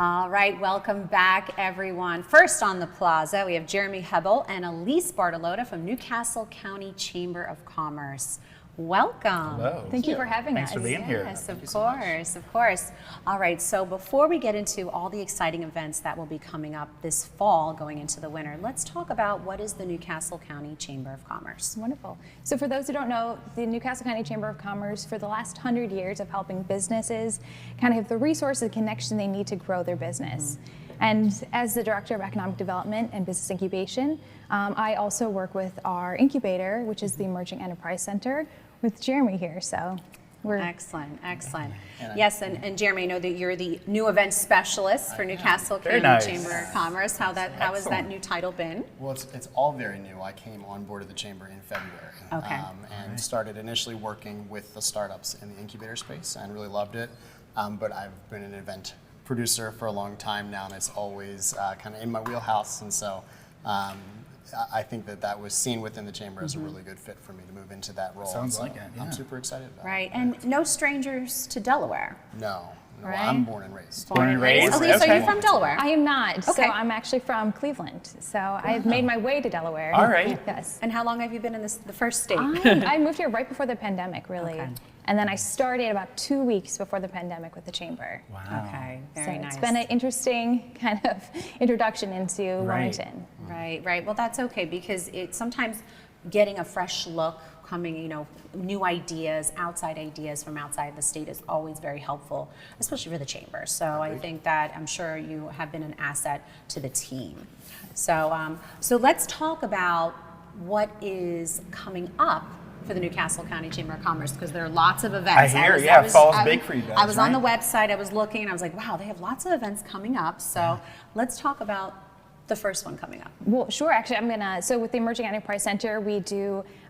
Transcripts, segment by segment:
All right, welcome back, everyone. First on the plaza, we have Jeremy Hebbel and Alysse Bortolotto from Newcastle County Chamber of Commerce. Welcome. Hello. Thank you for having Thanks us. for being here. Yes, of course, of course. All right, so before we get into all the exciting events that will be coming up this fall going into the winter, let's talk about what is the Newcastle County Chamber of Commerce. Wonderful. So for those who don't know, the Newcastle County Chamber of Commerce, for the last 100 years of helping businesses kind of have the resources and connection they need to grow their business. And as the Director of Economic Development and Business Incubation, I also work with our incubator, which is the Emerging Enterprise Center, with Jeremy here. So we're excellent. Yes, and Jeremy, I know that you're the new event specialist for Newcastle County Chamber of Commerce. How has that new title been? Well, it's all very new. I came on board of the chamber in February, and started initially working with the startups in the incubator space, and really loved it. But I've been an event producer for a long time now, and it's always kind of in my wheelhouse, and so I think that was seen within the chamber as a really good fit for me to move into that role. Sounds like it. Yeah. I'm super excited about it. Right, and no strangers to Delaware. No, Right. I'm born and raised. Born and raised? Alysse, Okay. are you from Delaware? I am not. Okay. So I'm actually from Cleveland. So I've made my way to Delaware. All right. Yes. And how long have you been in the first state? I moved here right before the pandemic, really. Okay. And then I started about 2 weeks before the pandemic with the chamber. Wow. Okay, So very nice. it's been an interesting kind of introduction into Right. Wilmington. Right. Well, that's okay because it's sometimes getting a fresh look, coming, new ideas, outside ideas from outside the state is always very helpful, especially for the chamber. So I think that I'm sure you have been an asset to the team. So, so let's talk about what is coming up for the Newcastle County Chamber of Commerce, because there are lots of events. I hear, fall's big for you guys, I was on the right? website, I was looking, and I was like, wow, they have lots of events coming up. So let's talk about the first one coming up. Well, sure. Actually, so with the Emerging Enterprise Center, we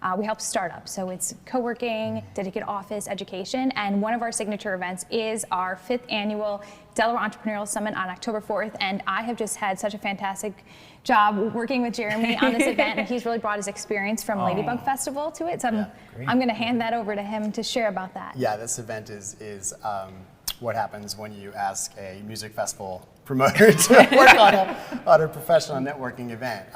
help startups. So it's co-working, dedicated office, education, and one of our signature events is our 5th annual Delaware Entrepreneurial Summit on October 4th. And I have just had such a fantastic job working with Jeremy on this event, and he's really brought his experience from Ladybug Festival to it. So I'm going to hand that over to him to share about that. Yeah, this event is what happens when you ask a music festival promoter to work on a professional networking event.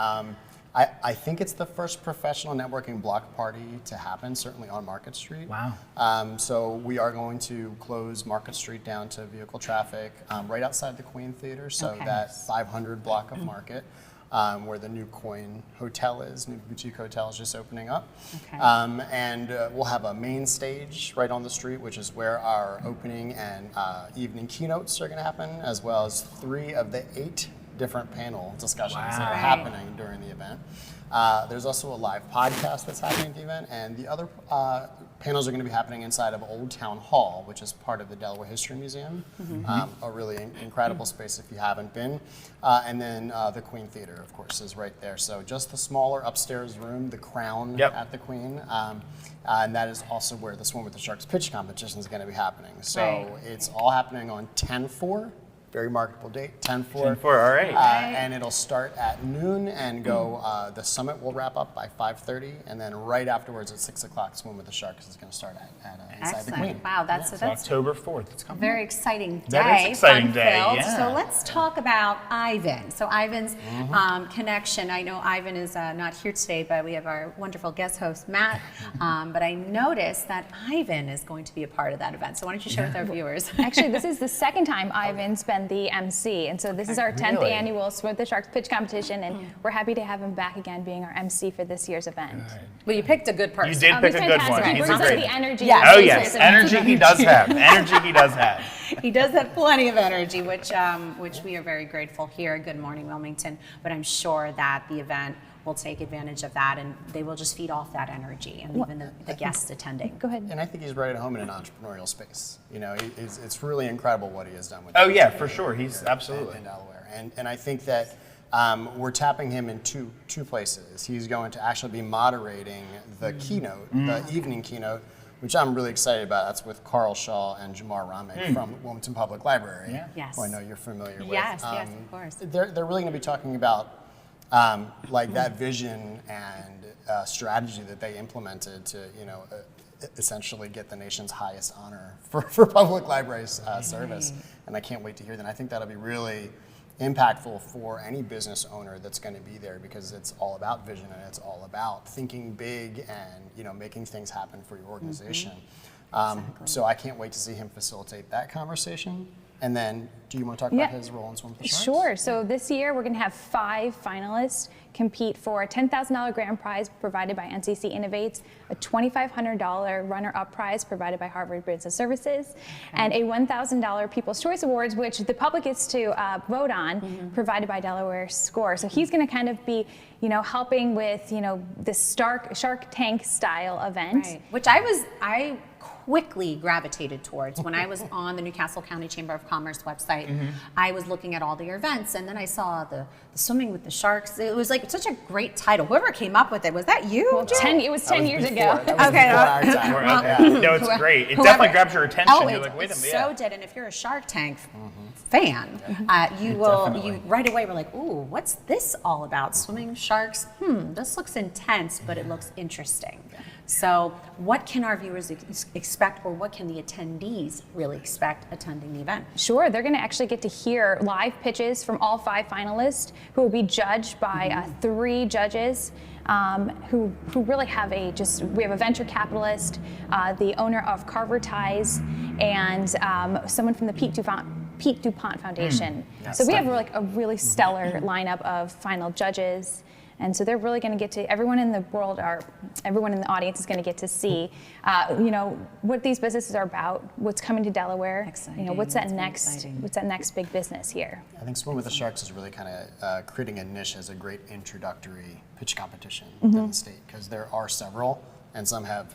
I think it's the first professional networking block party to happen, certainly on Market Street. Wow. So we are going to close Market Street down to vehicle traffic right outside the Queen Theater, so that 500 block of Market. Where the new Coin Hotel is, new boutique hotel is just opening up. Okay. And we'll have a main stage right on the street, which is where our opening and evening keynotes are going to happen, as well as 3 of the 8 different panel discussions that are happening during the event. There's also a live podcast that's happening at the event, and the other panels are going to be happening inside of Old Town Hall, which is part of the Delaware History Museum, a really incredible space if you haven't been. And then the Queen Theater, of course, is right there. So just the smaller upstairs room, the Crown at the Queen, and that is also where the Swim with the Sharks pitch competition is going to be happening. So it's all happening on 10/4. Very marketable date, 10/4. 10/4, all right. And it'll start at noon and go, the summit will wrap up by 5:30, and then right afterwards at 6 o'clock, Swim with the Sharks is going to start at Inside the Queen. Wow, that's So October 4th. It's coming. very exciting day. That is exciting day, fun-filled. yeah. So let's talk about Ivan. So Ivan's connection. I know Ivan is not here today, but we have our wonderful guest host, Matt. But I noticed that Ivan is going to be a part of that event. So why don't you share with our viewers? Actually, this is the second time Ivan's been the MC, and so this is our 10th Really? annual Swim with the Sharks pitch competition, and we're happy to have him back again being our MC for this year's event. Well, you picked a good person. You did pick a good one. He He's brings us great. the energy. Yeah. that Oh makes yes, this event. energy he does have. Energy he does have. He does have plenty of energy, which we are very grateful here at Good Morning Wilmington. But I'm sure that the event will take advantage of that, and they will just feed off that energy, and even the guests attending. Go ahead. And I think he's right at home in an entrepreneurial space. It's really incredible what he has done with Oh yeah, for sure. He's absolutely. in Delaware. And I think that we're tapping him in two places. He's going to actually be moderating the keynote, the evening keynote, which I'm really excited about. That's with Carl Shaw and Jamar Ramick from Wilmington Public Library, Yeah. Yes. who I know you're familiar with. Yes, yes, of course. They're really going to be talking about like that vision and strategy that they implemented to essentially get the nation's highest honor for public libraries service. And I can't wait to hear that. I think that'll be really impactful for any business owner that's going to be there, because it's all about vision and it's all about thinking big and making things happen for your organization. So I can't wait to see him facilitate that conversation. And then, do you want to talk about his role in Swim with the Sharks? Sure. So this year we're going to have 5 finalists compete for a $10,000 grand prize provided by NCC Innovates, a $2,500 runner-up prize provided by Harvard Business Services, and a $1,000 People's Choice Awards, which the public gets to vote on, provided by Delaware Score. So he's going to kind of be, helping with, this Shark Tank style event. Right. Which I quickly gravitated towards when I was on the Newcastle County Chamber of Commerce website. I was looking at all their events, and then I saw the swimming with the sharks. It was like such a great title. Whoever came up with it, was that you? Well, it was 10 years ago. Okay. No, it's great. It definitely grabs your attention. You're like, wait a minute. So did, and if you're a Shark Tank fan, you right away were like, ooh, what's this all about? Swimming sharks? This looks intense, but it looks interesting. So what can our viewers expect, or what can the attendees really expect attending the event? Sure, they're going to actually get to hear live pitches from all 5 finalists, who will be judged by 3 judges who really have we have a venture capitalist, the owner of Carver Ties, and someone from the Pete DuPont Foundation. So we have a really stellar lineup of final judges. And so they're really going to get to, everyone in the audience is going to get to see, what these businesses are about, what's coming to Delaware, Exciting. what's that next big business here. I think Swim with the Sharks is really kind of creating a niche as a great introductory pitch competition within the state, because there are several, and some have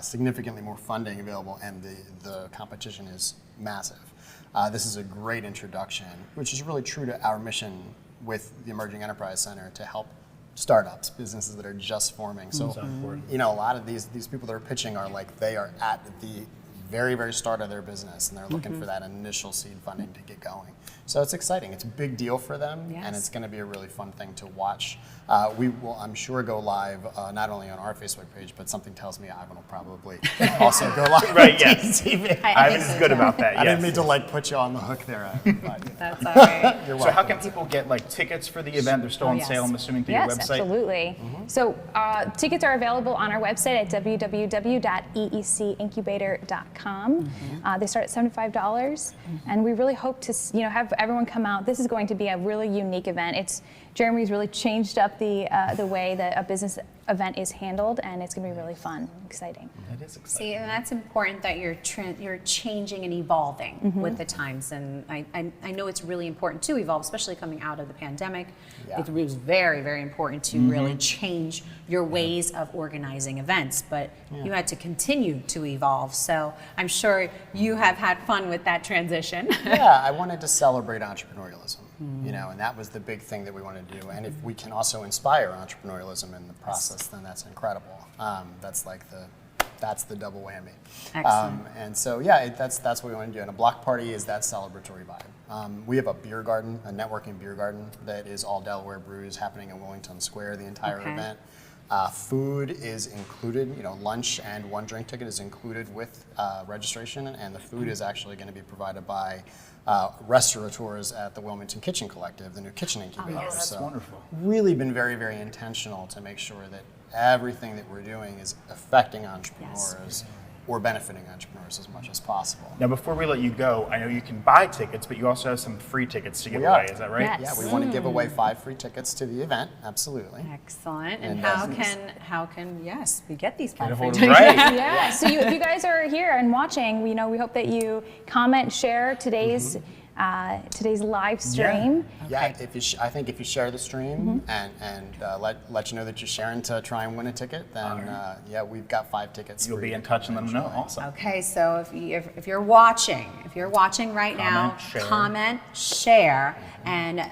significantly more funding available, and the competition is massive. This is a great introduction, which is really true to our mission with the Emerging Enterprise Center, to help startups, businesses that are just forming. So, a lot of these people that are pitching they are at the very, very start of their business, and they're looking for that initial seed funding to get going. So it's exciting. It's a big deal for them, and it's going to be a really fun thing to watch. We will, I'm sure, go live not only on our Facebook page, but something tells me Ivan will probably also go live Right, on yes. DETV. Ivan's good about that, I didn't yes. mean to put you on the hook there. But, That's all right. you're So how welcome. can people get tickets for the event? They're still on yes. sale, I'm assuming, through Yes, your website? absolutely. So tickets are available on our website at www.eecincubator.com. They start at $75, and we really hope to have everyone come out. This is going to be a really unique event. Jeremy's really changed up the way that a business event is handled, and it's going to be really fun, exciting. That is exciting. See, and that's important that you're changing and evolving with the times, and I know it's really important to evolve, especially coming out of the pandemic. Yeah. It was very, very important to really change your ways of organizing events, but you had to continue to evolve. So I'm sure you have had fun with that transition. Yeah, I wanted to celebrate entrepreneurialism, and that was the big thing that we wanted to do. And if we can also inspire entrepreneurialism in the process, then that's incredible. That's the double whammy. Excellent. And so, that's what we want to do. And a block party is that celebratory vibe. We have a beer garden, a networking beer garden that is all Delaware brews, happening in Willington Square the entire event. Food is included, lunch and 1 drink ticket is included with registration, and the food is actually going to be provided by restaurateurs at the Wilmington Kitchen Collective, the new kitchen incubator. That's wonderful. Really been very, very intentional to make sure that everything that we're doing is affecting entrepreneurs or benefiting entrepreneurs as much as possible. Now, before we let you go, I know you can buy tickets, but you also have some free tickets to give We away. are. Is that right? Yes. Yeah, we want to give away 5 free tickets to the event, absolutely. Excellent. And And how can we get these 5 free hold tickets? Right. Yeah, so if you guys are here and watching, we hope that you comment, share today's live stream. Yeah, I think if you share the stream and let you know that you're sharing to try and win a ticket, then we've got 5 tickets. You'll for be you in to touch and let them know. enjoy. Awesome. Okay, so if you're watching right now, share. comment, share, and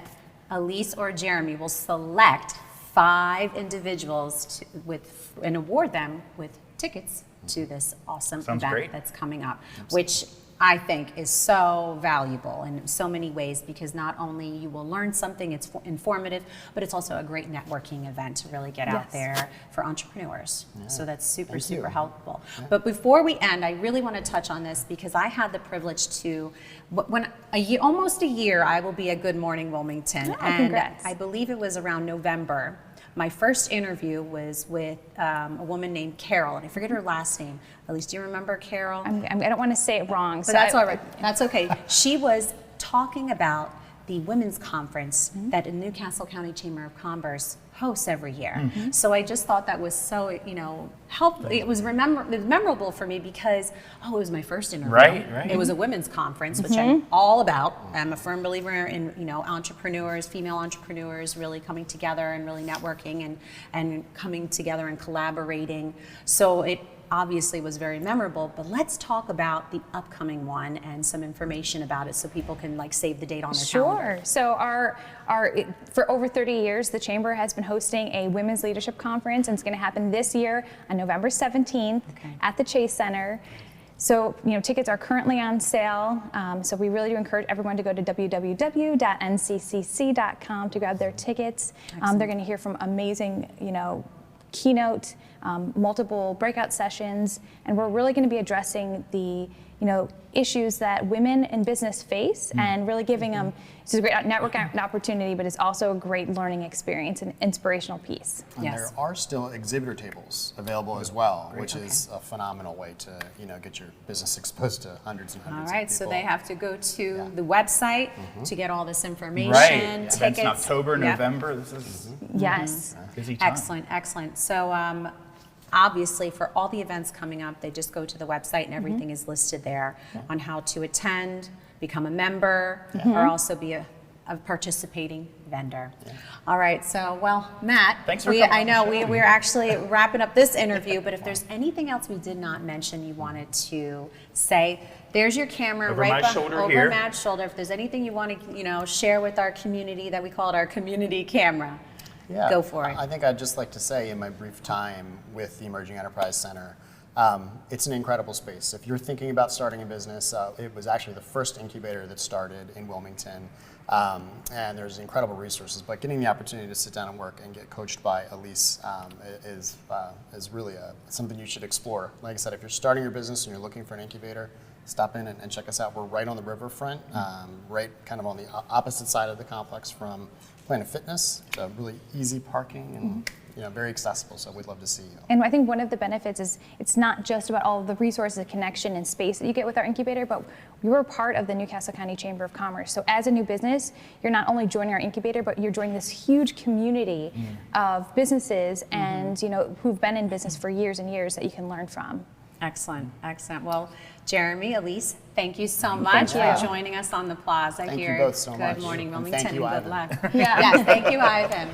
Alysse or Jeremy will select 5 individuals and award them with tickets to this awesome Sounds event great. that's coming up, which I think is so valuable in so many ways, because not only you will learn something, it's informative, but it's also a great networking event to really get out there for entrepreneurs. So that's super helpful. Yeah. But before we end, I really want to touch on this because I had the privilege to, almost a year, I will be at Good Morning Wilmington. Oh, congrats. I believe it was around November. My first interview was with a woman named Carol, and I forget her last name. At least, do you remember Carol? I don't want to say it wrong. But that's all right. That's okay. She was talking about the women's conference that the Newcastle County Chamber of Commerce hosts every year. So I just thought that was so, helpful. It was memorable for me because, it was my first interview. Right. It was a women's conference, which I'm all about. I'm a firm believer in, entrepreneurs, female entrepreneurs really coming together and really networking and coming together and collaborating. So it obviously was very memorable, but let's talk about the upcoming one and some information about it so people can save the date on their calendar. Sure. So for over 30 years, the Chamber has been hosting a Women's Leadership Conference, and it's going to happen this year on November 17th at the Chase Center. So, tickets are currently on sale. So we really do encourage everyone to go to www.nccc.com to grab their tickets. They're going to hear from amazing, keynote, multiple breakout sessions, and we're really going to be addressing the issues that women in business face and really giving them, it's a great networking opportunity, but it's also a great learning experience and inspirational piece. And there are still exhibitor tables available as well, which is a phenomenal way to get your business exposed to hundreds and hundreds of people. All right, so they have to go to the website to get all this information. Right, tickets. Events in October, November. This is Yes. busy time. Excellent. So obviously, for all the events coming up, they just go to the website and everything is listed there on how to attend, become a member, or also be a participating vendor. All right, so, Matt, thanks for coming I know on the show. we're actually wrapping up this interview, but if there's anything else we did not mention you wanted to say, there's your camera Over my shoulder over here. Matt's shoulder. If there's anything you want to, share with our community, that we call it our community camera. Yeah, go for it. I think I'd just like to say in my brief time with the Emerging Enterprise Center, it's an incredible space. If you're thinking about starting a business, it was actually the first incubator that started in Wilmington, and there's incredible resources. But getting the opportunity to sit down and work and get coached by Alysse is really something you should explore. Like I said, if you're starting your business and you're looking for an incubator, stop in and check us out. We're right on the riverfront, right kind of on the opposite side of the complex from Planet Fitness. So really easy parking and very accessible. So we'd love to see you. And I think one of the benefits is it's not just about all the resources, connection, and space that you get with our incubator, but you're part of the Newcastle County Chamber of Commerce. So as a new business, you're not only joining our incubator, but you're joining this huge community of businesses and who've been in business for years and years that you can learn from. Excellent. Well, Jeremy, Alysse, thank you so much for joining us on the plaza Thank here. you both so much. Good morning, And Wilmington, thank you, and good Ivan. luck. Yes, thank you, Ivan.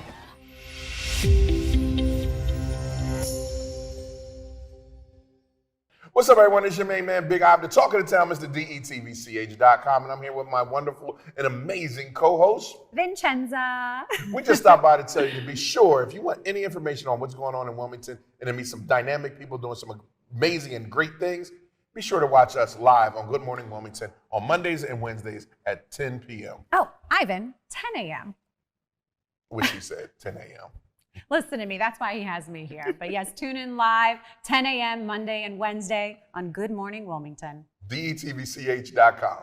What's up, everyone? It's your main man, Big Ivan, the talk of the town, Mr. DETVCH.com, and I'm here with my wonderful and amazing co-host, Vincenza. We just stopped by to tell you to be sure, if you want any information on what's going on in Wilmington and to meet some dynamic people doing some amazing and great things, be sure to watch us live on Good Morning Wilmington on Mondays and Wednesdays at 10 p.m. Oh, Ivan, 10 a.m. Which he said, 10 a.m. Listen to me. That's why he has me here. But yes, tune in live, 10 a.m. Monday and Wednesday on Good Morning Wilmington. DETVCH.com.